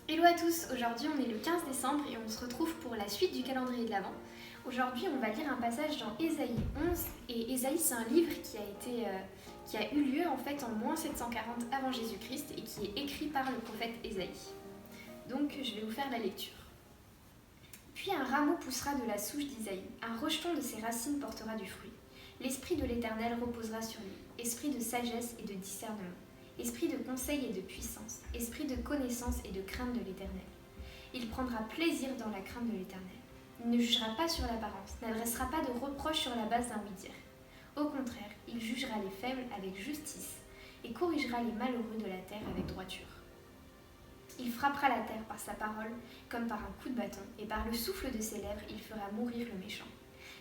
Hello à tous, aujourd'hui on est le 15 décembre et on se retrouve pour la suite du calendrier de l'Avent. Aujourd'hui on va lire un passage dans Ésaïe 11 et Ésaïe c'est un livre qui a eu lieu en fait en moins 740 avant Jésus-Christ et qui est écrit par le prophète Ésaïe. Donc je vais vous faire la lecture. Puis un rameau poussera de la souche d'Isaïe, un rejeton de ses racines portera du fruit. L'esprit de l'Éternel reposera sur lui, esprit de sagesse et de discernement, esprit de conseil et de puissance, esprit de connaissance et de crainte de l'Éternel. Il prendra plaisir dans la crainte de l'Éternel. Il ne jugera pas sur l'apparence, n'adressera pas de reproches sur la base d'un oui-dire. Au contraire, il jugera les faibles avec justice et corrigera les malheureux de la terre avec droiture. Il frappera la terre par sa parole comme par un coup de bâton, et par le souffle de ses lèvres, il fera mourir le méchant.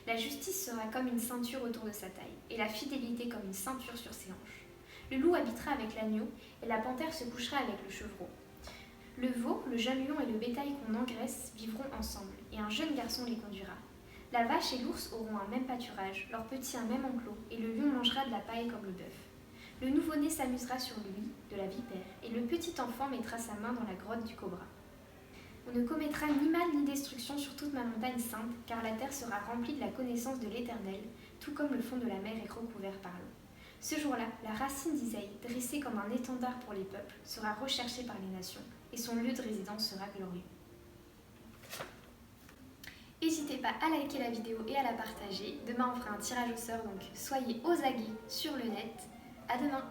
La justice sera comme une ceinture autour de sa taille, et la fidélité comme une ceinture sur ses hanches. Le loup habitera avec l'agneau, et la panthère se couchera avec le chevreau. Le veau, le jeune lion et le bétail qu'on engraisse vivront ensemble, et un jeune garçon les conduira. La vache et l'ours auront un même pâturage, leurs petits un même enclos, et le lion mangera de la paille comme le bœuf. Le nouveau-né s'amusera sur lui, de la vipère, et le petit enfant mettra sa main dans la grotte du cobra. On ne commettra ni mal ni destruction sur toute ma montagne sainte, car la terre sera remplie de la connaissance de l'Éternel, tout comme le fond de la mer est recouvert par l'eau. Ce jour-là, la racine d'Isaïe, dressée comme un étendard pour les peuples, sera recherchée par les nations, et son lieu de résidence sera glorieux. N'hésitez pas à liker la vidéo et à la partager. Demain, on fera un tirage au sort, donc soyez aux aguets sur le net. À demain!